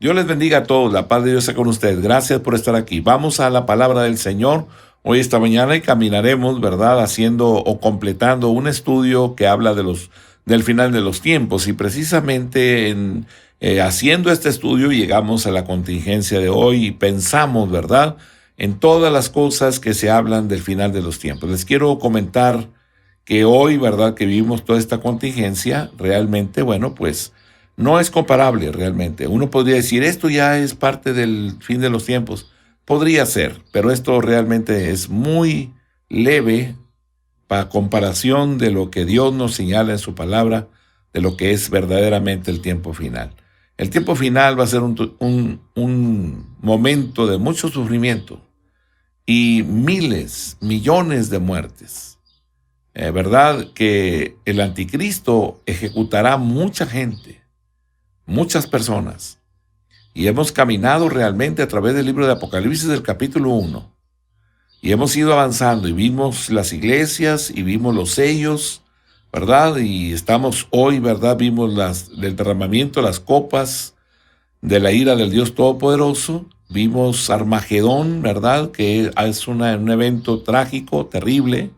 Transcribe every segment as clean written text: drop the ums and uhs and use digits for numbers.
Dios les bendiga a todos, la paz de Dios sea con ustedes. Gracias por estar aquí. Vamos a la palabra del Señor hoy esta mañana y caminaremos, ¿verdad?, haciendo o completando un estudio que habla del final de los tiempos. Y precisamente haciendo este estudio llegamos a la contingencia de hoy y pensamos, ¿verdad?, en todas las cosas que se hablan del final de los tiempos. Les quiero comentar que hoy, ¿verdad?, que vivimos toda esta contingencia, realmente, bueno, pues no es comparable realmente. Uno podría decir, esto ya es parte del fin de los tiempos. Podría ser, pero esto realmente es muy leve para comparación de lo que Dios nos señala en su palabra, de lo que es verdaderamente el tiempo final. El tiempo final va a ser un momento de mucho sufrimiento y miles, millones de muertes. ¿Verdad? Que el anticristo ejecutará mucha gente, muchas personas. Y hemos caminado realmente a través del libro de Apocalipsis del capítulo 1. Y hemos ido avanzando y vimos las iglesias y vimos los sellos, ¿verdad? Y estamos hoy, ¿verdad? Vimos el derramamiento, las copas de la ira del Dios Todopoderoso. Vimos Armagedón, ¿verdad? Que es un evento trágico, terrible.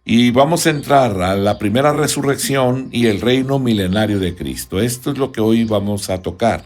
Y vamos a entrar a la primera resurrección y el reino milenario de Cristo. Esto es lo que hoy vamos a tocar.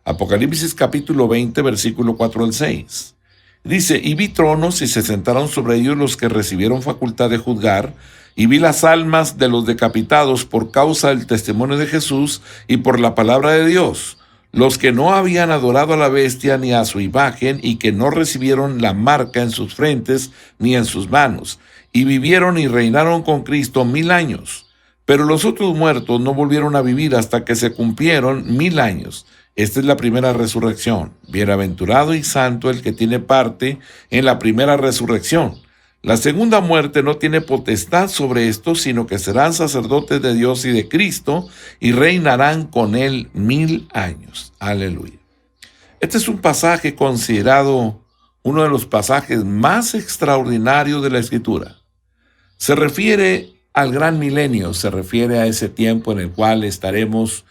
Apocalipsis capítulo 20, versículo 4 al 6. Dice, y vi tronos y se sentaron sobre ellos los que recibieron facultad de juzgar, y vi las almas de los decapitados por causa del testimonio de Jesús y por la palabra de Dios, los que no habían adorado a la bestia ni a su imagen y que no recibieron la marca en sus frentes ni en sus manos, y vivieron y reinaron con Cristo 1000 años. Pero los otros muertos no volvieron a vivir hasta que se cumplieron 1000 años. Esta es la primera resurrección. Bienaventurado y santo el que tiene parte en la primera resurrección. La segunda muerte no tiene potestad sobre esto, sino que serán sacerdotes de Dios y de Cristo y reinarán con él 1000 años. Aleluya. Este es un pasaje considerado uno de los pasajes más extraordinarios de la Escritura. Se refiere al gran milenio, se refiere a ese tiempo en el cual estaremos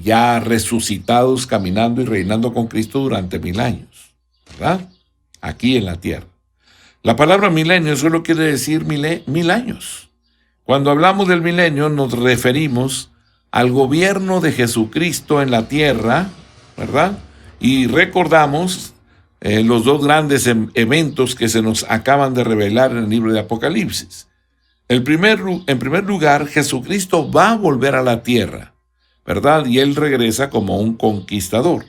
ya resucitados, caminando y reinando con Cristo durante 1000 años, ¿verdad? Aquí en la tierra. La palabra milenio solo quiere decir 1000 años. Cuando hablamos del milenio nos referimos al gobierno de Jesucristo en la tierra, ¿verdad? Y recordamos los dos grandes eventos que se nos acaban de revelar en el libro de Apocalipsis. En primer lugar, Jesucristo va a volver a la tierra, ¿verdad? Y él regresa como un conquistador.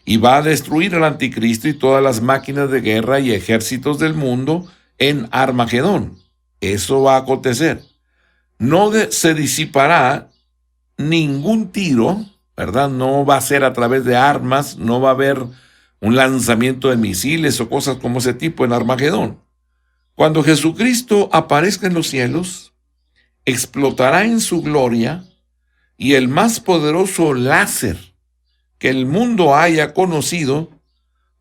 Y va a destruir al anticristo y todas las máquinas de guerra y ejércitos del mundo en Armagedón. Eso va a acontecer. No se disipará ningún tiro, ¿verdad? No va a ser a través de armas, no va a haber un lanzamiento de misiles o cosas como ese tipo en Armagedón. Cuando Jesucristo aparezca en los cielos, explotará en su gloria y el más poderoso láser que el mundo haya conocido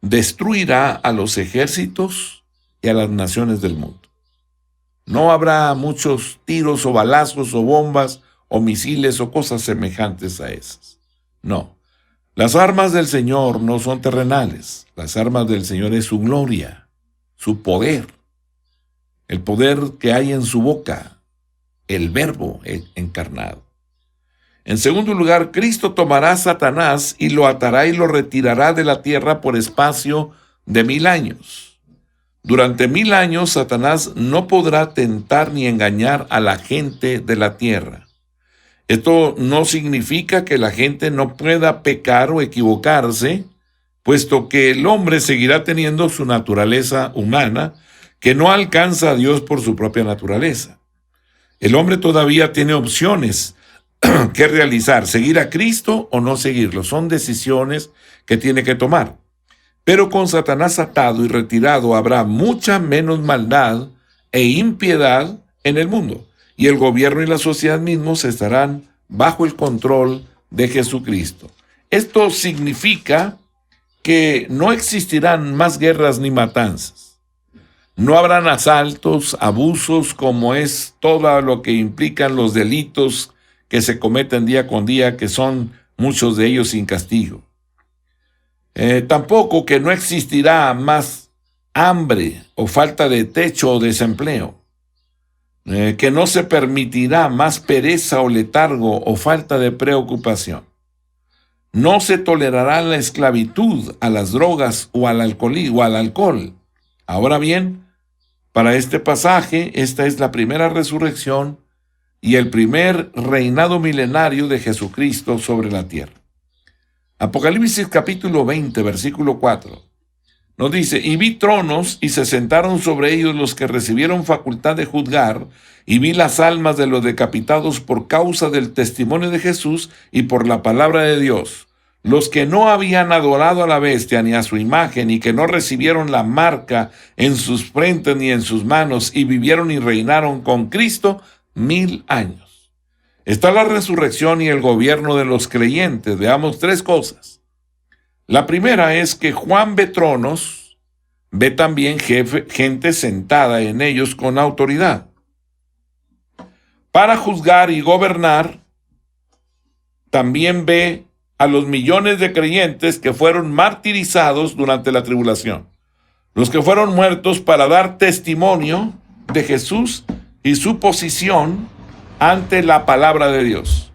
destruirá a los ejércitos y a las naciones del mundo. No habrá muchos tiros o balazos o bombas o misiles o cosas semejantes a esas. No. Las armas del Señor no son terrenales. Las armas del Señor es su gloria, su poder, el poder que hay en su boca, el Verbo encarnado. En segundo lugar, Cristo tomará a Satanás y lo atará y lo retirará de la tierra por espacio de 1000 años. Durante 1000 años, Satanás no podrá tentar ni engañar a la gente de la tierra. Esto no significa que la gente no pueda pecar o equivocarse, puesto que el hombre seguirá teniendo su naturaleza humana, que no alcanza a Dios por su propia naturaleza. El hombre todavía tiene opciones que realizar, seguir a Cristo o no seguirlo. Son decisiones que tiene que tomar. Pero con Satanás atado y retirado habrá mucha menos maldad e impiedad en el mundo. Y el gobierno y la sociedad mismos estarán bajo el control de Jesucristo. Esto significa que no existirán más guerras ni matanzas. No habrán asaltos, abusos, como es todo lo que implican los delitos que se cometen día con día, que son muchos de ellos sin castigo. Tampoco que no existirá más hambre o falta de techo o desempleo. Que no se permitirá más pereza o letargo o falta de preocupación. No se tolerará la esclavitud a las drogas o al alcohol. Ahora bien, para este pasaje, esta es la primera resurrección y el primer reinado milenario de Jesucristo sobre la tierra. Apocalipsis capítulo 20, versículo 4. Nos dice, y vi tronos y se sentaron sobre ellos los que recibieron facultad de juzgar, y vi las almas de los decapitados por causa del testimonio de Jesús y por la palabra de Dios, los que no habían adorado a la bestia ni a su imagen y que no recibieron la marca en sus frentes ni en sus manos y vivieron y reinaron con Cristo 1000 años. Está la resurrección y el gobierno de los creyentes. Veamos tres cosas. La primera es que Juan ve tronos, ve también gente sentada en ellos con autoridad. Para juzgar y gobernar, también ve a los millones de creyentes que fueron martirizados durante la tribulación, los que fueron muertos para dar testimonio de Jesús y su posición ante la palabra de Dios,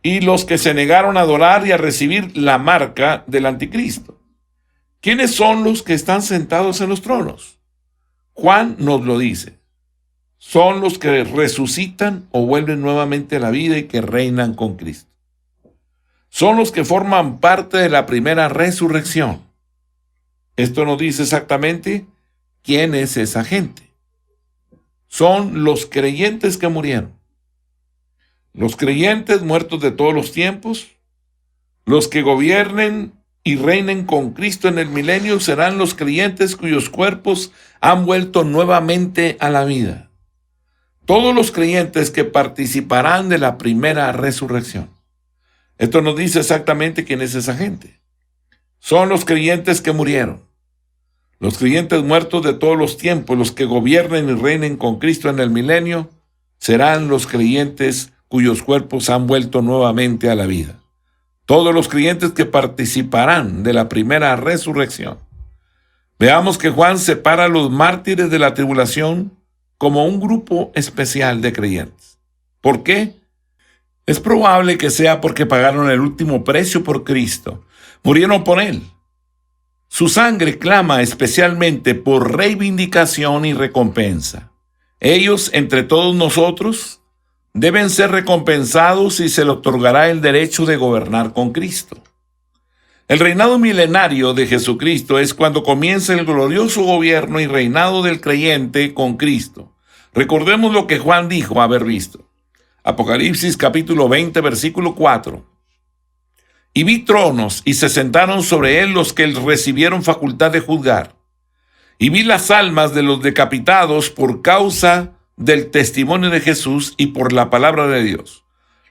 y los que se negaron a adorar y a recibir la marca del anticristo. ¿Quiénes son los que están sentados en los tronos? Juan nos lo dice. Son los que resucitan o vuelven nuevamente a la vida y que reinan con Cristo. Son los que forman parte de la primera resurrección. Esto nos dice exactamente quién es esa gente. Son los creyentes que murieron. Los creyentes muertos de todos los tiempos, los que gobiernen y reinen con Cristo en el milenio serán los creyentes cuyos cuerpos han vuelto nuevamente a la vida. Todos los creyentes que participarán de la primera resurrección. Esto nos dice exactamente quién es esa gente. Son los creyentes que murieron. Los creyentes muertos de todos los tiempos, los que gobiernen y reinen con Cristo en el milenio, serán los creyentes cuyos cuerpos han vuelto nuevamente a la vida. Todos los creyentes que participarán de la primera resurrección. Veamos que Juan separa a los mártires de la tribulación como un grupo especial de creyentes. ¿Por qué? Es probable que sea porque pagaron el último precio por Cristo, murieron por Él. Su sangre clama especialmente por reivindicación y recompensa. Ellos, entre todos nosotros, deben ser recompensados y se les otorgará el derecho de gobernar con Cristo. El reinado milenario de Jesucristo es cuando comienza el glorioso gobierno y reinado del creyente con Cristo. Recordemos lo que Juan dijo haber visto. Apocalipsis capítulo 20, versículo 4. Y vi tronos y se sentaron sobre él los que recibieron facultad de juzgar. Y vi las almas de los decapitados por causa del testimonio de Jesús y por la palabra de Dios,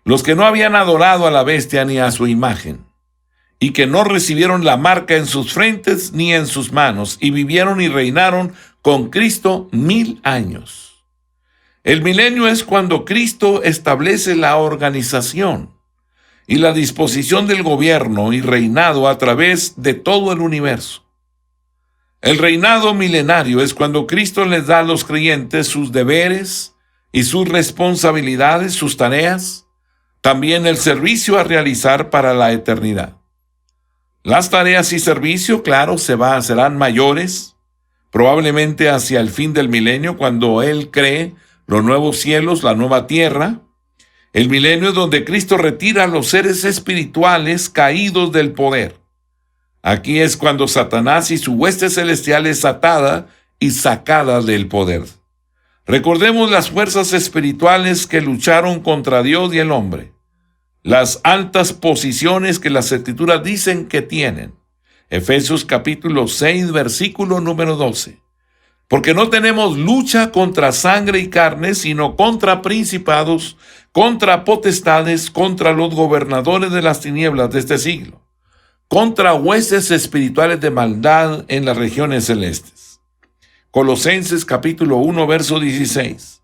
los que no habían adorado a la bestia ni a su imagen, y que no recibieron la marca en sus frentes ni en sus manos, y vivieron y reinaron con Cristo 1000 años. El milenio es cuando Cristo establece la organización y la disposición del gobierno y reinado a través de todo el universo. El reinado milenario es cuando Cristo les da a los creyentes sus deberes y sus responsabilidades, sus tareas, también el servicio a realizar para la eternidad. Las tareas y servicio, claro, serán mayores, probablemente hacia el fin del milenio, cuando Él cree los nuevos cielos, la nueva tierra. El milenio es donde Cristo retira a los seres espirituales caídos del poder. Aquí es cuando Satanás y su hueste celestial es atada y sacada del poder. Recordemos las fuerzas espirituales que lucharon contra Dios y el hombre. Las altas posiciones que las Escrituras dicen que tienen. Efesios capítulo 6, versículo número 12. Porque no tenemos lucha contra sangre y carne, sino contra principados, contra potestades, contra los gobernadores de las tinieblas de este siglo, contra huestes espirituales de maldad en las regiones celestes. Colosenses capítulo 1, verso 16.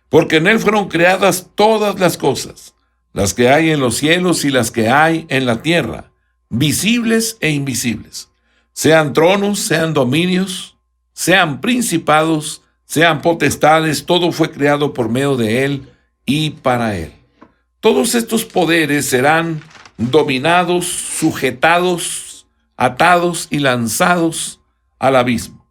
Porque en él fueron creadas todas las cosas, las que hay en los cielos y las que hay en la tierra, visibles e invisibles, sean tronos, sean dominios, sean principados, sean potestades, todo fue creado por medio de Él y para Él. Todos estos poderes serán dominados, sujetados, atados y lanzados al abismo.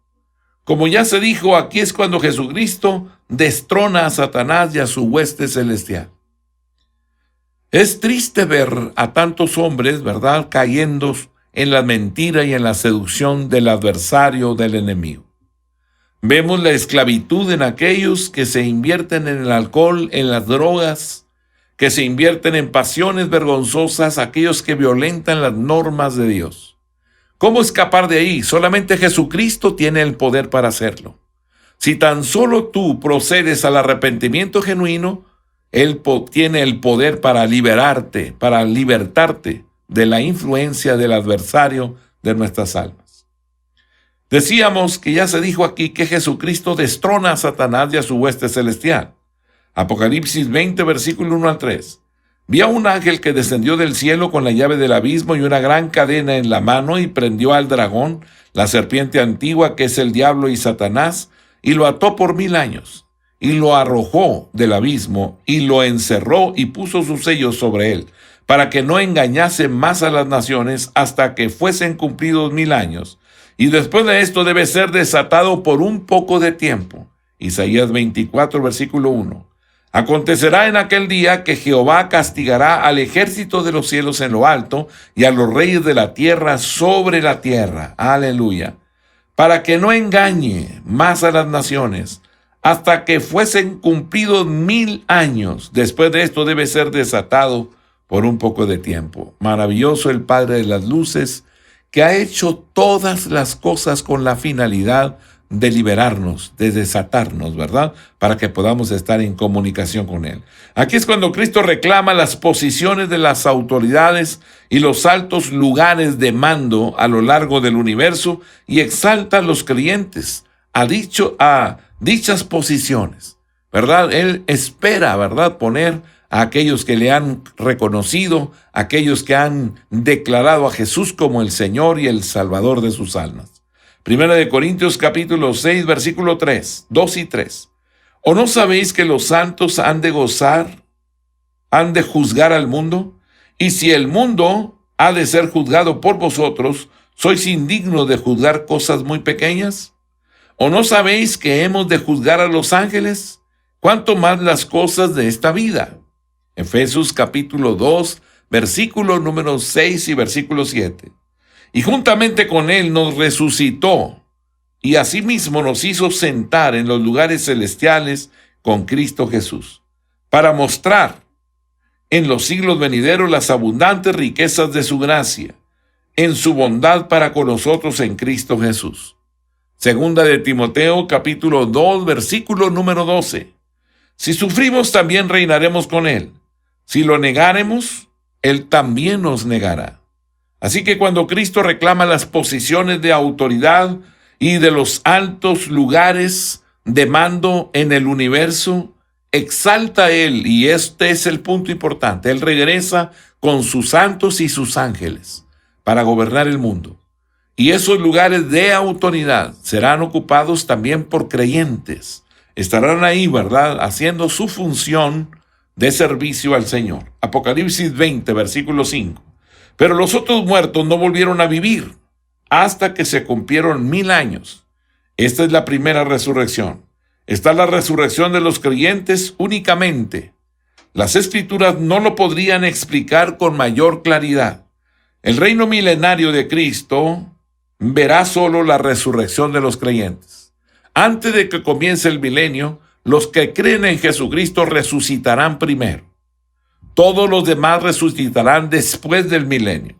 Como ya se dijo, aquí es cuando Jesucristo destrona a Satanás y a su hueste celestial. Es triste ver a tantos hombres, ¿verdad?, cayendo en la mentira y en la seducción del adversario, del enemigo. Vemos la esclavitud en aquellos que se invierten en el alcohol, en las drogas, que se invierten en pasiones vergonzosas, aquellos que violentan las normas de Dios. ¿Cómo escapar de ahí? Solamente Jesucristo tiene el poder para hacerlo. Si tan solo tú procedes al arrepentimiento genuino, Él tiene el poder para liberarte, para libertarte de la influencia del adversario de nuestras almas. Decíamos que ya se dijo aquí que Jesucristo destrona a Satanás y a su hueste celestial. Apocalipsis 20, versículo 1 al 3. Vi a un ángel que descendió del cielo con la llave del abismo y una gran cadena en la mano, y prendió al dragón, la serpiente antigua, que es el diablo y Satanás, y lo ató por 1000 años, y lo arrojó del abismo, y lo encerró y puso sus sellos sobre él, para que no engañase más a las naciones hasta que fuesen cumplidos 1000 años. Y después de esto debe ser desatado por un poco de tiempo. Isaías 24, versículo 1. Acontecerá en aquel día que Jehová castigará al ejército de los cielos en lo alto y a los reyes de la tierra sobre la tierra. Aleluya. Para que no engañe más a las naciones hasta que fuesen cumplidos 1000 años. Después de esto debe ser desatado por un poco de tiempo. Maravilloso el Padre de las luces, que ha hecho todas las cosas con la finalidad de liberarnos, de desatarnos, ¿verdad?, para que podamos estar en comunicación con Él. Aquí es cuando Cristo reclama las posiciones de las autoridades y los altos lugares de mando a lo largo del universo y exalta a los creyentes a dichas posiciones, ¿verdad? Él espera, ¿verdad?, poner a aquellos que le han reconocido, a aquellos que han declarado a Jesús como el Señor y el Salvador de sus almas. Primera de Corintios capítulo 6, versículo 3, 2 y 3. ¿O no sabéis que los santos han de juzgar al mundo? Y si el mundo ha de ser juzgado por vosotros, ¿sois indignos de juzgar cosas muy pequeñas? ¿O no sabéis que hemos de juzgar a los ángeles? ¿Cuánto más las cosas de esta vida? Efesios capítulo 2, versículo número 6 y versículo 7. Y juntamente con Él nos resucitó, y asimismo nos hizo sentar en los lugares celestiales con Cristo Jesús, para mostrar en los siglos venideros las abundantes riquezas de su gracia, en su bondad para con nosotros en Cristo Jesús. Segunda de Timoteo capítulo 2, versículo número 12. Si sufrimos, también reinaremos con Él. Si lo negáremos, Él también nos negará. Así que cuando Cristo reclama las posiciones de autoridad y de los altos lugares de mando en el universo, exalta a Él, y este es el punto importante. Él regresa con sus santos y sus ángeles para gobernar el mundo. Y esos lugares de autoridad serán ocupados también por creyentes. Estarán ahí, ¿verdad?, haciendo su función de servicio al Señor. Apocalipsis 20, versículo 5. Pero los otros muertos no volvieron a vivir hasta que se cumplieron 1000 años. Esta es la primera resurrección. Está la resurrección de los creyentes únicamente. Las Escrituras no lo podrían explicar con mayor claridad. El reino milenario de Cristo verá solo la resurrección de los creyentes. Antes de que comience el milenio, los que creen en Jesucristo resucitarán primero. Todos los demás resucitarán después del milenio.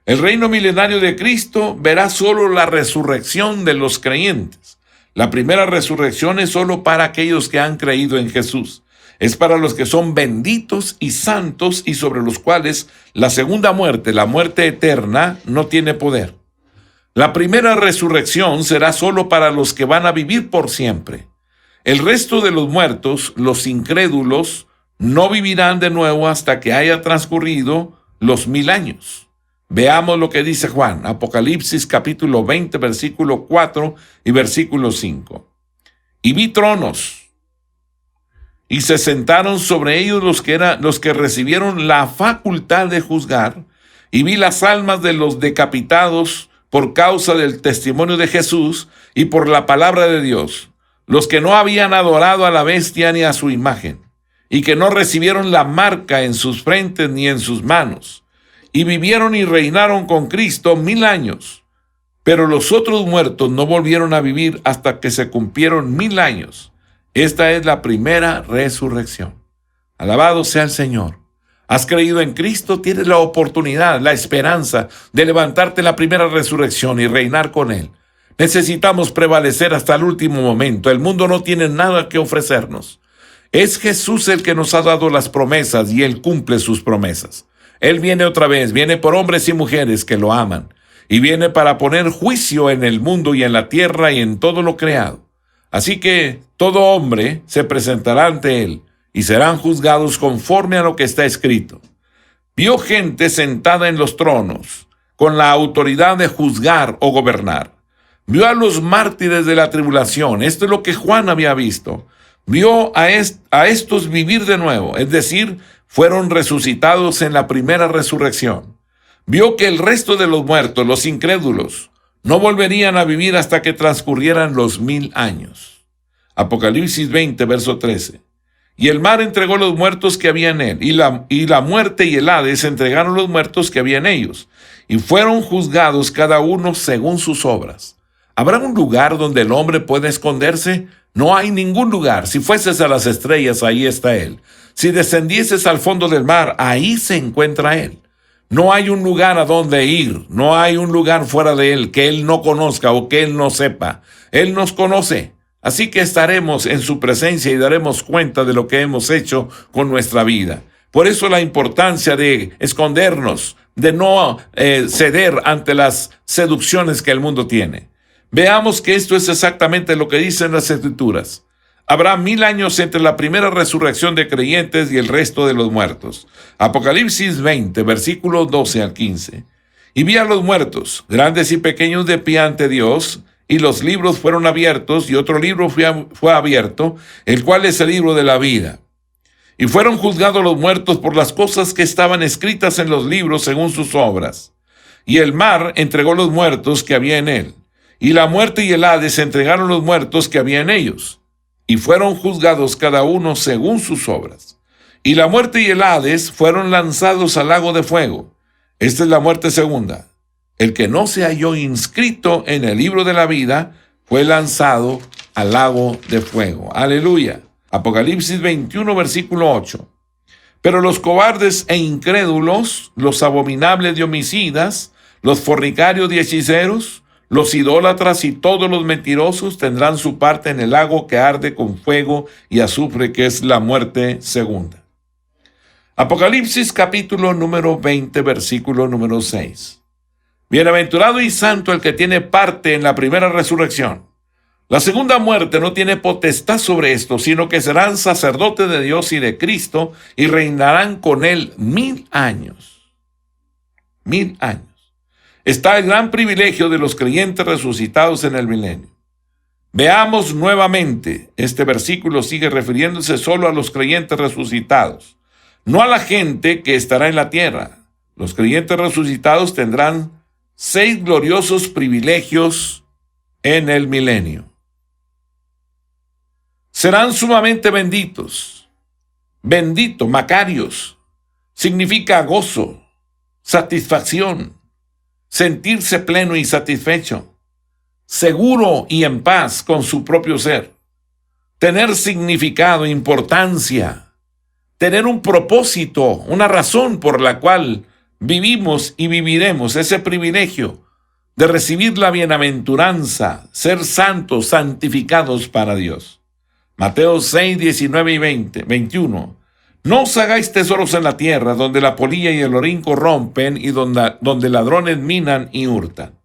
El reino milenario de Cristo verá solo la resurrección de los creyentes. La primera resurrección es solo para aquellos que han creído en Jesús. Es para los que son benditos y santos y sobre los cuales la segunda muerte, la muerte eterna, no tiene poder. La primera resurrección será solo para los que van a vivir por siempre. El resto de los muertos, los incrédulos, no vivirán de nuevo hasta que haya transcurrido los 1000 años. Veamos lo que dice Juan, Apocalipsis capítulo 20, versículo 4 y versículo 5. Y vi tronos, y se sentaron sobre ellos los que recibieron la facultad de juzgar, y vi las almas de los decapitados por causa del testimonio de Jesús y por la palabra de Dios, los que no habían adorado a la bestia ni a su imagen, y que no recibieron la marca en sus frentes ni en sus manos, y vivieron y reinaron con Cristo 1000 años. Pero los otros muertos no volvieron a vivir hasta que se cumplieron 1000 años. Esta es la primera resurrección. Alabado sea el Señor. Has creído en Cristo, tienes la oportunidad, la esperanza de levantarte en la primera resurrección y reinar con Él. Necesitamos prevalecer hasta el último momento. El mundo no tiene nada que ofrecernos. Es Jesús el que nos ha dado las promesas y Él cumple sus promesas. Él viene otra vez, viene por hombres y mujeres que lo aman, y viene para poner juicio en el mundo y en la tierra y en todo lo creado. Así que todo hombre se presentará ante Él, y serán juzgados conforme a lo que está escrito. Vio gente sentada en los tronos, con la autoridad de juzgar o gobernar. Vio a los mártires de la tribulación. Esto es lo que Juan había visto. Vio a estos vivir de nuevo, es decir, fueron resucitados en la primera resurrección. Vio que el resto de los muertos, los incrédulos, no volverían a vivir hasta que transcurrieran los 1000 años. Apocalipsis 20, verso 13. Y el mar entregó los muertos que había en él, y la muerte y el Hades entregaron los muertos que había en ellos, y fueron juzgados cada uno según sus obras. ¿Habrá un lugar donde el hombre pueda esconderse? No hay ningún lugar. Si fueses a las estrellas, ahí está Él. Si descendieses al fondo del mar, ahí se encuentra Él. No hay un lugar a donde ir, no hay un lugar fuera de Él que Él no conozca o que Él no sepa. Él nos conoce, así que estaremos en su presencia y daremos cuenta de lo que hemos hecho con nuestra vida. Por eso la importancia de escondernos, de no ceder ante las seducciones que el mundo tiene. Veamos que esto es exactamente lo que dicen las Escrituras. Habrá 1000 años entre la primera resurrección de creyentes y el resto de los muertos. Apocalipsis 20, versículos 12 al 15. Y vi a los muertos, grandes y pequeños, de pie ante Dios, y los libros fueron abiertos, y otro libro fue abierto, el cual es el libro de la vida. Y fueron juzgados los muertos por las cosas que estaban escritas en los libros según sus obras. Y el mar entregó los muertos que había en él, y la muerte y el Hades entregaron los muertos que había en ellos. Y fueron juzgados cada uno según sus obras. Y la muerte y el Hades fueron lanzados al lago de fuego. Esta es la muerte segunda. El que no se halló inscrito en el libro de la vida fue lanzado al lago de fuego. Aleluya. Apocalipsis 21, versículo 8. Pero los cobardes e incrédulos, los abominables de homicidas, los fornicarios y hechiceros, los idólatras y todos los mentirosos tendrán su parte en el lago que arde con fuego y azufre, que es la muerte segunda. Apocalipsis capítulo número 20, versículo número 6. Bienaventurado y santo el que tiene parte en la primera resurrección. La segunda muerte no tiene potestad sobre esto, sino que serán sacerdotes de Dios y de Cristo y reinarán con Él 1000 años. 1000 años. Está el gran privilegio de los creyentes resucitados en el milenio. Veamos nuevamente, este versículo sigue refiriéndose solo a los creyentes resucitados, no a la gente que estará en la tierra. Los creyentes resucitados tendrán 6 gloriosos privilegios en el milenio. Serán sumamente benditos. Bendito, Macarios, significa gozo, satisfacción, sentirse pleno y satisfecho, seguro y en paz con su propio ser, tener significado, importancia, tener un propósito, una razón por la cual vivimos y viviremos, ese privilegio de recibir la bienaventuranza, ser santos, santificados para Dios. Mateo 6, 19 y 21. No os hagáis tesoros en la tierra, donde la polilla y el orín corrompen y donde ladrones minan y hurtan,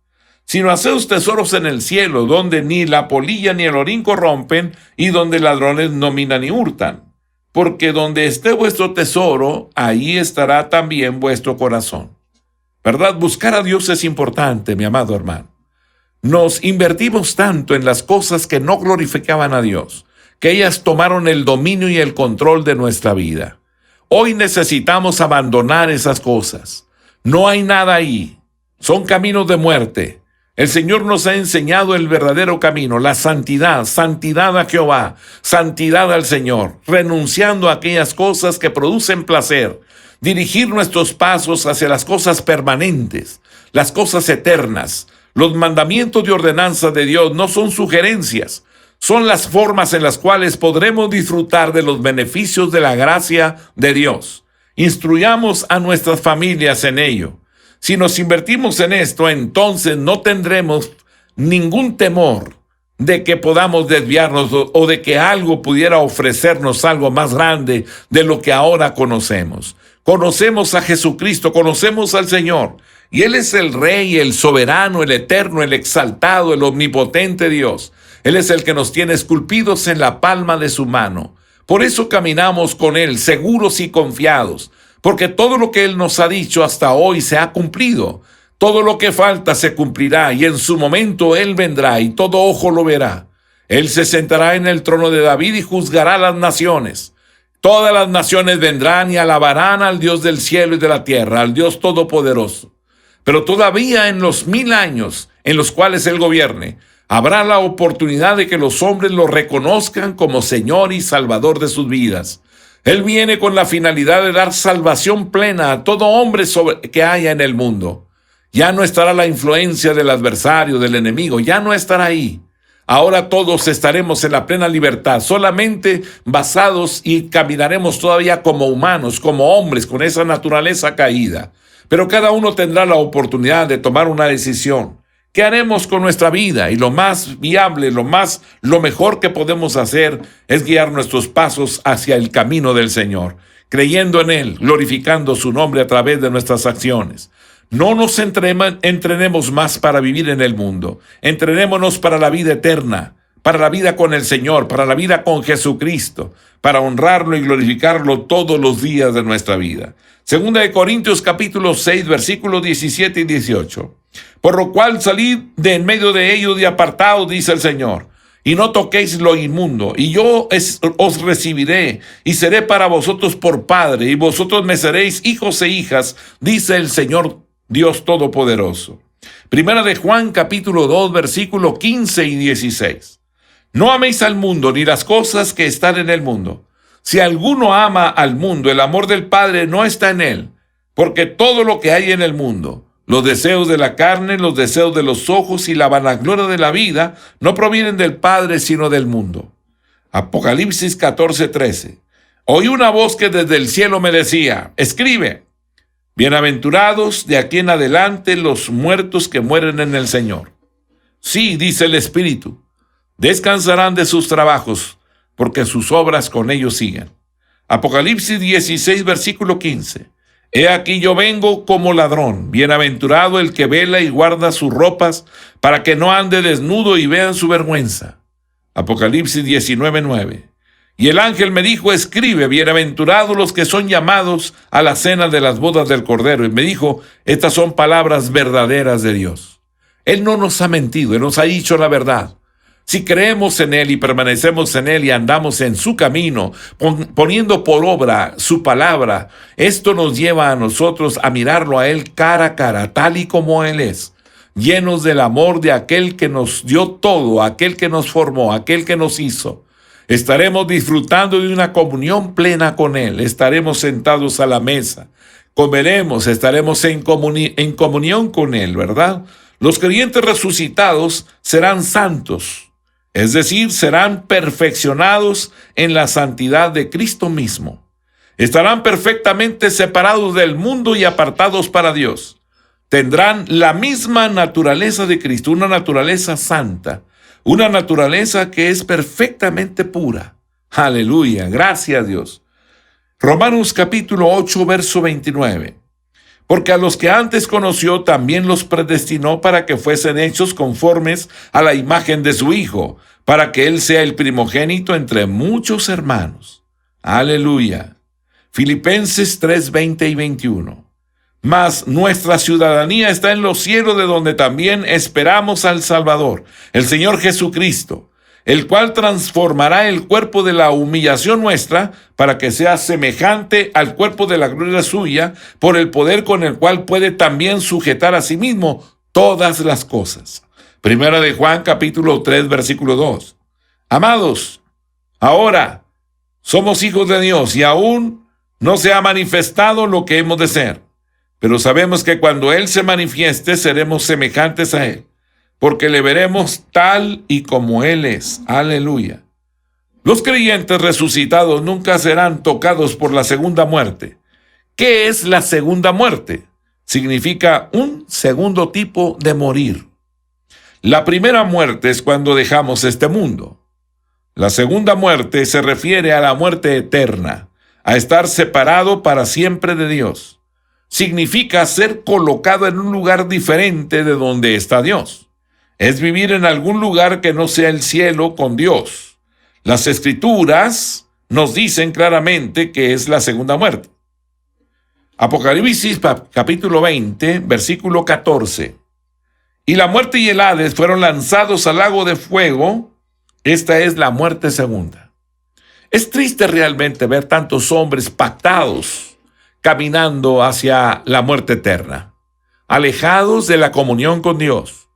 sino haceos tesoros en el cielo, donde ni la polilla ni el orín corrompen y donde ladrones no minan ni hurtan. Porque donde esté vuestro tesoro, ahí estará también vuestro corazón. ¿verdad? Buscar a Dios es importante, mi amado hermano. Nos invertimos tanto en las cosas que no glorificaban a Dios, que ellas tomaron el dominio y el control de nuestra vida. Hoy necesitamos abandonar esas cosas. No hay nada ahí. Son caminos de muerte. El Señor nos ha enseñado el verdadero camino, la santidad, santidad a Jehová, santidad al Señor, renunciando a aquellas cosas que producen placer, dirigir nuestros pasos hacia las cosas permanentes, las cosas eternas. Los mandamientos y ordenanzas de Dios no son sugerencias, son las formas en las cuales podremos disfrutar de los beneficios de la gracia de Dios. Instruyamos a nuestras familias en ello. Si nos invertimos en esto, entonces no tendremos ningún temor de que podamos desviarnos o de que algo pudiera ofrecernos algo más grande de lo que ahora conocemos. Conocemos a Jesucristo, conocemos al Señor, y Él es el Rey, el soberano, el eterno, el exaltado, el omnipotente Dios. Él es el que nos tiene esculpidos en la palma de su mano. Por eso caminamos con Él, seguros y confiados, porque todo lo que Él nos ha dicho hasta hoy se ha cumplido. Todo lo que falta se cumplirá, y en su momento Él vendrá, y todo ojo lo verá. Él se sentará en el trono de David y juzgará las naciones. Todas las naciones vendrán y alabarán al Dios del cielo y de la tierra, al Dios todopoderoso. Pero todavía en los 1000 años en los cuales Él gobierne, habrá la oportunidad de que los hombres lo reconozcan como Señor y Salvador de sus vidas. Él viene con la finalidad de dar salvación plena a todo hombre que haya en el mundo. Ya no estará la influencia del adversario, del enemigo, ya no estará ahí. Ahora todos estaremos en la plena libertad, solamente basados y caminaremos todavía como humanos, como hombres, con esa naturaleza caída. Pero cada uno tendrá la oportunidad de tomar una decisión. ¿Qué haremos con nuestra vida? Y lo más viable, lo mejor que podemos hacer es guiar nuestros pasos hacia el camino del Señor, creyendo en Él, glorificando su nombre a través de nuestras acciones. No nos entrenemos más para vivir en el mundo. Entrenémonos para la vida eterna, para la vida con el Señor, para la vida con Jesucristo, para honrarlo y glorificarlo todos los días de nuestra vida. Segunda de Corintios capítulo 6, versículos 17 y 18. Por lo cual salid de en medio de ellos y apartaos, dice el Señor, y no toquéis lo inmundo, y yo os recibiré, y seré para vosotros por Padre, y vosotros me seréis hijos e hijas, dice el Señor Dios Todopoderoso. Primera de Juan capítulo 2, versículos 15 y 16. No améis al mundo ni las cosas que están en el mundo. Si alguno ama al mundo, el amor del Padre no está en él, porque todo lo que hay en el mundo, los deseos de la carne, los deseos de los ojos y la vanagloria de la vida, no provienen del Padre, sino del mundo. Apocalipsis 14:13. Oí una voz que desde el cielo me decía, escribe, bienaventurados de aquí en adelante los muertos que mueren en el Señor. Sí, dice el Espíritu, descansarán de sus trabajos, porque sus obras con ellos siguen. Apocalipsis 16, versículo 15. He aquí yo vengo como ladrón, bienaventurado el que vela y guarda sus ropas, para que no ande desnudo y vean su vergüenza. Apocalipsis 19:9. Y el ángel me dijo, escribe, bienaventurados los que son llamados a la cena de las bodas del Cordero. Y me dijo, estas son palabras verdaderas de Dios. Él no nos ha mentido, Él nos ha dicho la verdad. Si creemos en Él y permanecemos en Él y andamos en su camino, poniendo por obra su palabra, esto nos lleva a nosotros a mirarlo a Él cara a cara, tal y como Él es, llenos del amor de aquel que nos dio todo, aquel que nos formó, aquel que nos hizo. Estaremos disfrutando de una comunión plena con Él, estaremos sentados a la mesa, comeremos, estaremos en comunión con Él, ¿verdad? Los creyentes resucitados serán santos. Es decir, serán perfeccionados en la santidad de Cristo mismo. Estarán perfectamente separados del mundo y apartados para Dios. Tendrán la misma naturaleza de Cristo, una naturaleza santa, una naturaleza que es perfectamente pura. Aleluya, gracias a Dios. Romanos capítulo 8, verso 29. Porque a los que antes conoció también los predestinó para que fuesen hechos conformes a la imagen de su Hijo, para que Él sea el primogénito entre muchos hermanos. Aleluya. Filipenses 3, 20 y 21. mas nuestra ciudadanía está en los cielos, de donde también esperamos al Salvador, el Señor Jesucristo, el cual transformará el cuerpo de la humillación nuestra para que sea semejante al cuerpo de la gloria suya, por el poder con el cual puede también sujetar a sí mismo todas las cosas. Primera de Juan, capítulo 3, versículo 2. Amados, ahora somos hijos de Dios y aún no se ha manifestado lo que hemos de ser, pero sabemos que cuando Él se manifieste seremos semejantes a Él, porque le veremos tal y como Él es. Aleluya. Los creyentes resucitados nunca serán tocados por la segunda muerte. ¿Qué es la segunda muerte? Significa un segundo tipo de morir. La primera muerte es cuando dejamos este mundo. La segunda muerte se refiere a la muerte eterna, a estar separado para siempre de Dios. Significa ser colocado en un lugar diferente de donde está Dios. Es vivir en algún lugar que no sea el cielo con Dios. Las Escrituras nos dicen claramente que es la segunda muerte. Apocalipsis capítulo 20, versículo 14. Y la muerte y el Hades fueron lanzados al lago de fuego. Esta es la muerte segunda. Es triste realmente ver tantos hombres pactados caminando hacia la muerte eterna, alejados de la comunión con Dios,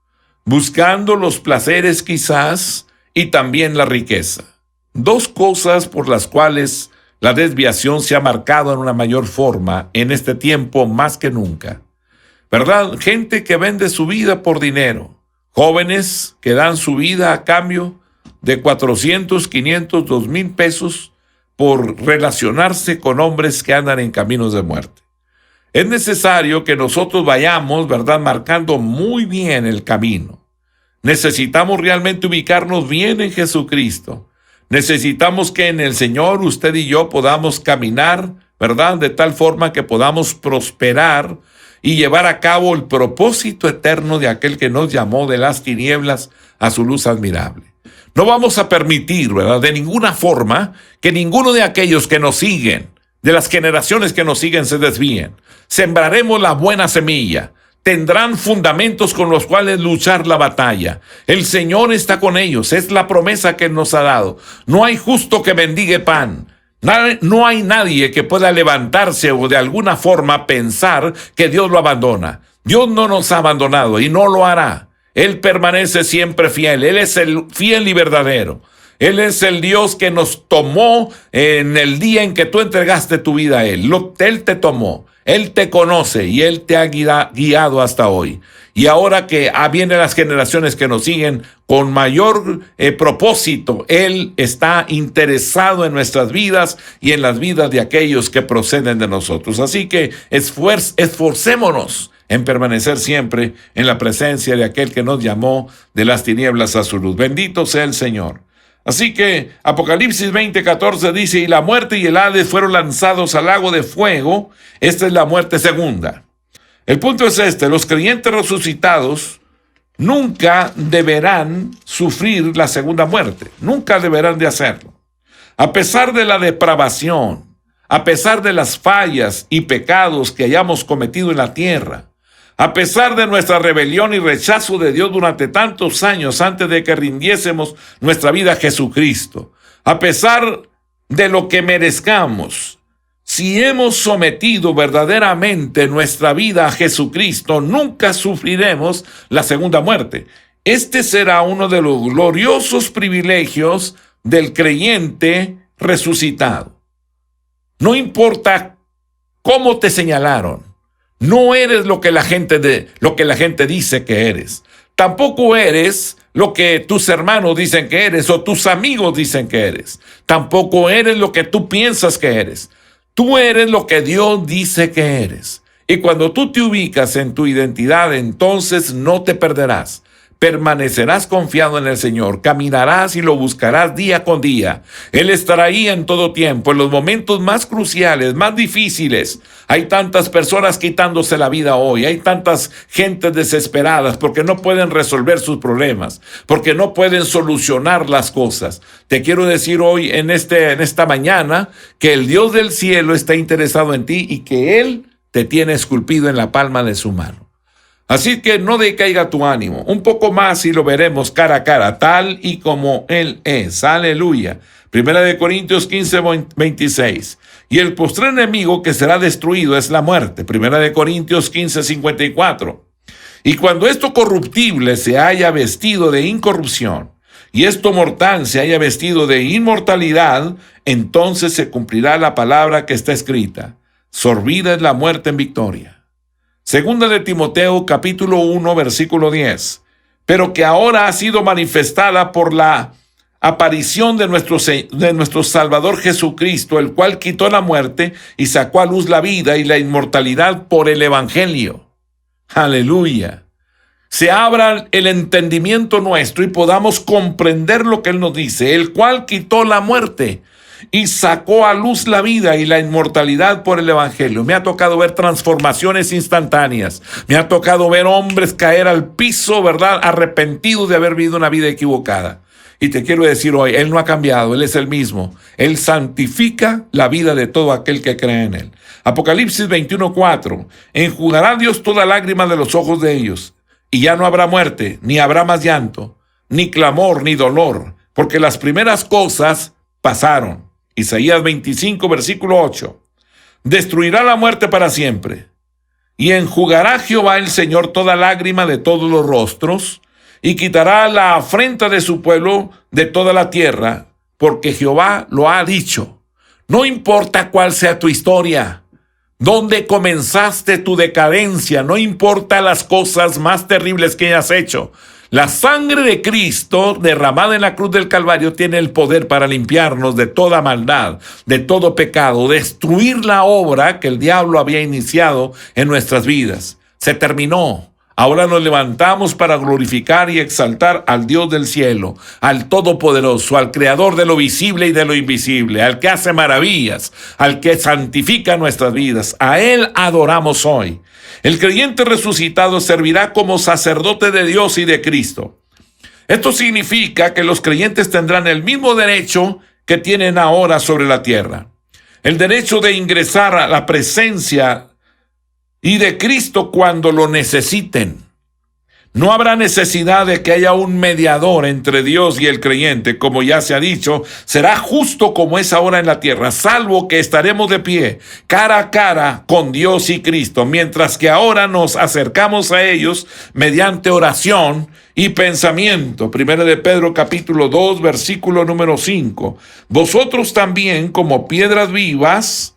buscando los placeres quizás y también la riqueza. Dos cosas por las cuales la desviación se ha marcado en una mayor forma en este tiempo más que nunca. ¿Verdad? Gente que vende su vida por dinero. Jóvenes que dan su vida a cambio de 400, 500, 2,000 pesos por relacionarse con hombres que andan en caminos de muerte. Es necesario que nosotros vayamos, ¿verdad?, marcando muy bien el camino. Necesitamos realmente ubicarnos bien en Jesucristo. Necesitamos que en el Señor usted y yo podamos caminar, ¿verdad?, de tal forma que podamos prosperar y llevar a cabo el propósito eterno de aquel que nos llamó de las tinieblas a su luz admirable. No vamos a permitir, ¿verdad?, de ninguna forma que ninguno de aquellos que nos siguen, de las generaciones que nos siguen, se desvíen. Sembraremos la buena semilla. Tendrán fundamentos con los cuales luchar la batalla. El Señor está con ellos. Es la promesa que Él nos ha dado. No hay justo que mendigue pan. No hay nadie que pueda levantarse o de alguna forma pensar que Dios lo abandona. Dios no nos ha abandonado y no lo hará. Él permanece siempre fiel. Él es el fiel y verdadero. Él es el Dios que nos tomó en el día en que tú entregaste tu vida a Él. Él te tomó, Él te conoce y Él te ha guiado hasta hoy. Y ahora que vienen las generaciones que nos siguen con mayor propósito, Él está interesado en nuestras vidas y en las vidas de aquellos que proceden de nosotros. Así que esforcémonos en permanecer siempre en la presencia de aquel que nos llamó de las tinieblas a su luz. Bendito sea el Señor. Así que Apocalipsis 20:14 dice, y la muerte y el Hades fueron lanzados al lago de fuego. Esta es la muerte segunda. El punto es este: los creyentes resucitados nunca deberán sufrir la segunda muerte. Nunca deberán de hacerlo. A pesar de la depravación, a pesar de las fallas y pecados que hayamos cometido en la tierra, a pesar de nuestra rebelión y rechazo de Dios durante tantos años antes de que rindiésemos nuestra vida a Jesucristo, a pesar de lo que merezcamos, si hemos sometido verdaderamente nuestra vida a Jesucristo, nunca sufriremos la segunda muerte. Este será uno de los gloriosos privilegios del creyente resucitado. No importa cómo te señalaron. No eres lo que la gente dice que eres. Tampoco eres lo que tus hermanos dicen que eres o tus amigos dicen que eres. Tampoco eres lo que tú piensas que eres. Tú eres lo que Dios dice que eres. Y cuando tú te ubicas en tu identidad, entonces no te perderás. Permanecerás confiado en el Señor, caminarás y lo buscarás día con día. Él estará ahí en todo tiempo, en los momentos más cruciales, más difíciles. Hay tantas personas quitándose la vida hoy, hay tantas gentes desesperadas porque no pueden resolver sus problemas, porque no pueden solucionar las cosas. Te quiero decir hoy, en esta mañana, que el Dios del cielo está interesado en ti y que Él te tiene esculpido en la palma de su mano. Así que no decaiga tu ánimo. Un poco más y lo veremos cara a cara, tal y como Él es. Aleluya. Primera de Corintios 15, 26. Y el postrer enemigo que será destruido es la muerte. Primera de Corintios 15, 54. Y cuando esto corruptible se haya vestido de incorrupción, y esto mortal se haya vestido de inmortalidad, entonces se cumplirá la palabra que está escrita: sorbida es la muerte en victoria. Segunda de Timoteo, capítulo 1, versículo 10. Pero que ahora ha sido manifestada por la aparición de nuestro Salvador Jesucristo, el cual quitó la muerte y sacó a luz la vida y la inmortalidad por el Evangelio. Aleluya. Se abra el entendimiento nuestro y podamos comprender lo que Él nos dice, el cual quitó la muerte y sacó a luz la vida y la inmortalidad por el Evangelio. Me ha tocado ver transformaciones instantáneas. Me ha tocado ver hombres caer al piso, ¿verdad?, arrepentidos de haber vivido una vida equivocada. Y te quiero decir hoy, Él no ha cambiado, Él es el mismo. Él santifica la vida de todo aquel que cree en Él. Apocalipsis 21:4. Enjugará Dios toda lágrima de los ojos de ellos, y ya no habrá muerte, ni habrá más llanto, ni clamor, ni dolor, porque las primeras cosas pasaron. Isaías 25, versículo 8. Destruirá la muerte para siempre, y enjugará Jehová el Señor toda lágrima de todos los rostros, y quitará la afrenta de su pueblo de toda la tierra, porque Jehová lo ha dicho. No importa cuál sea tu historia, dónde comenzaste tu decadencia, no importa las cosas más terribles que hayas hecho. La sangre de Cristo derramada en la cruz del Calvario tiene el poder para limpiarnos de toda maldad, de todo pecado, destruir la obra que el diablo había iniciado en nuestras vidas. Se terminó. Ahora nos levantamos para glorificar y exaltar al Dios del cielo, al Todopoderoso, al Creador de lo visible y de lo invisible, al que hace maravillas, al que santifica nuestras vidas. A Él adoramos hoy. El creyente resucitado servirá como sacerdote de Dios y de Cristo. Esto significa que los creyentes tendrán el mismo derecho que tienen ahora sobre la tierra. El derecho de ingresar a la presencia y de Cristo cuando lo necesiten. No habrá necesidad de que haya un mediador entre Dios y el creyente, como ya se ha dicho, será justo como es ahora en la tierra, salvo que estaremos de pie, cara a cara con Dios y Cristo, mientras que ahora nos acercamos a ellos mediante oración y pensamiento. Primera de Pedro capítulo 2, versículo número 5. Vosotros también, como piedras vivas,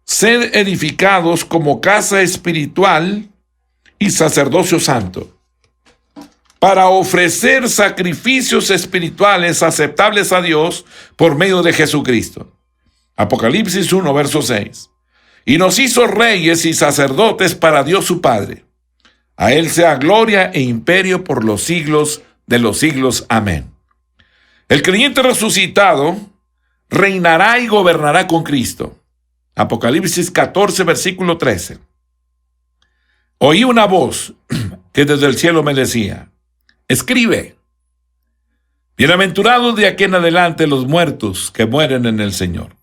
sed edificados como casa espiritual y sacerdocio santo, para ofrecer sacrificios espirituales aceptables a Dios por medio de Jesucristo. Apocalipsis 1, verso 6. Y nos hizo reyes y sacerdotes para Dios su Padre. A Él sea gloria e imperio por los siglos de los siglos. Amén. El creyente resucitado reinará y gobernará con Cristo. Apocalipsis 14, versículo 13. Oí una voz que desde el cielo me decía: escribe, bienaventurados de aquí en adelante los muertos que mueren en el Señor.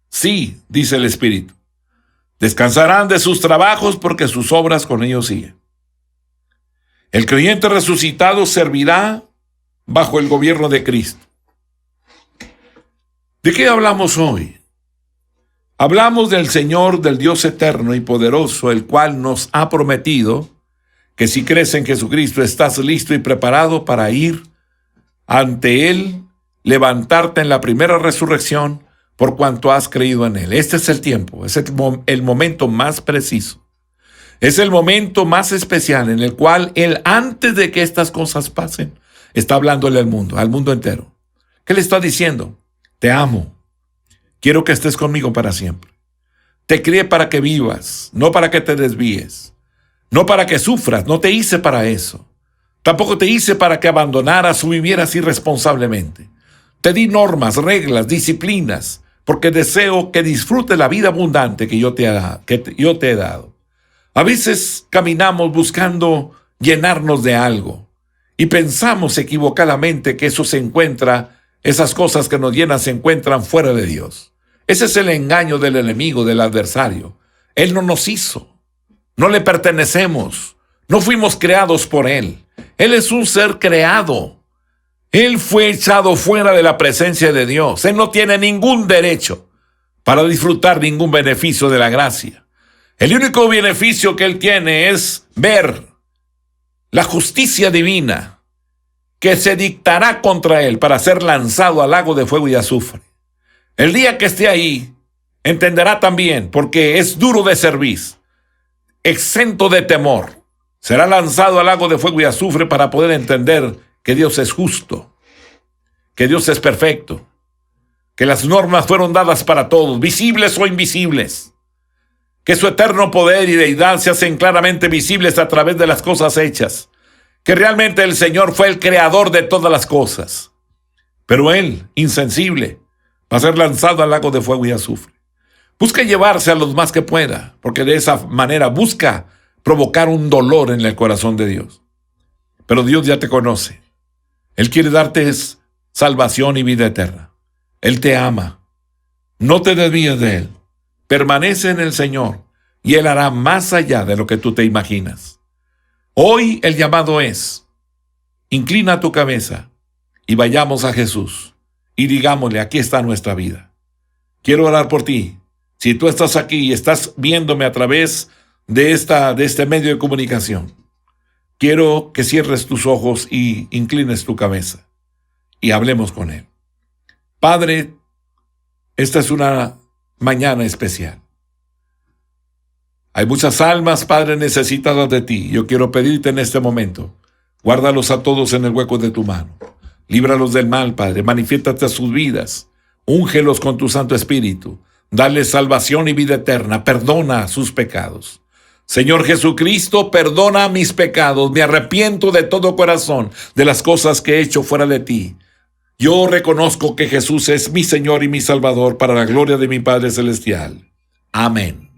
Sí, dice el Espíritu, descansarán de sus trabajos porque sus obras con ellos siguen. El creyente resucitado servirá bajo el gobierno de Cristo. ¿De qué hablamos hoy? Hablamos del Señor, del Dios eterno y poderoso, el cual nos ha prometido que si crees en Jesucristo estás listo y preparado para ir ante Él, levantarte en la primera resurrección por cuanto has creído en Él. Este es el tiempo, es el momento más preciso. Es el momento más especial en el cual Él, antes de que estas cosas pasen, está hablándole al mundo entero. ¿Qué le está diciendo? Te amo. Quiero que estés conmigo para siempre. Te crié para que vivas, no para que te desvíes. No para que sufras, no te hice para eso. Tampoco te hice para que abandonaras o vivieras irresponsablemente. Te di normas, reglas, disciplinas, porque deseo que disfrutes la vida abundante que yo te he dado. A veces caminamos buscando llenarnos de algo y pensamos equivocadamente que esas cosas que nos llenan se encuentran fuera de Dios. Ese es el engaño del enemigo, del adversario. Él no nos hizo. No le pertenecemos. No fuimos creados por Él. Él es un ser creado. Él fue echado fuera de la presencia de Dios. Él no tiene ningún derecho para disfrutar ningún beneficio de la gracia. El único beneficio que Él tiene es ver la justicia divina que se dictará contra Él para ser lanzado al lago de fuego y azufre. El día que esté ahí, entenderá también, porque es duro de cerviz, exento de temor. Será lanzado al lago de fuego y azufre para poder entender que Dios es justo, que Dios es perfecto, que las normas fueron dadas para todos, visibles o invisibles, que su eterno poder y deidad se hacen claramente visibles a través de las cosas hechas, que realmente el Señor fue el creador de todas las cosas. Pero Él, insensible, va a ser lanzado al lago de fuego y azufre. Busca llevarse a los más que pueda, porque de esa manera busca provocar un dolor en el corazón de Dios. Pero Dios ya te conoce. Él quiere darte salvación y vida eterna. Él te ama. No te desvíes de Él. Permanece en el Señor y Él hará más allá de lo que tú te imaginas. Hoy el llamado es: inclina tu cabeza y vayamos a Jesús y digámosle: aquí está nuestra vida. Quiero orar por ti. Si tú estás aquí y estás viéndome a través de este medio de comunicación, quiero que cierres tus ojos y inclines tu cabeza y hablemos con Él. Padre, esta es una mañana especial. Hay muchas almas, Padre, necesitadas de ti. Yo quiero pedirte en este momento: guárdalos a todos en el hueco de tu mano. Líbralos del mal, Padre. Manifiéstate a sus vidas. Úngelos con tu Santo Espíritu. Dale salvación y vida eterna. Perdona sus pecados. Señor Jesucristo, perdona mis pecados. Me arrepiento de todo corazón de las cosas que he hecho fuera de ti. Yo reconozco que Jesús es mi Señor y mi Salvador, para la gloria de mi Padre Celestial. Amén.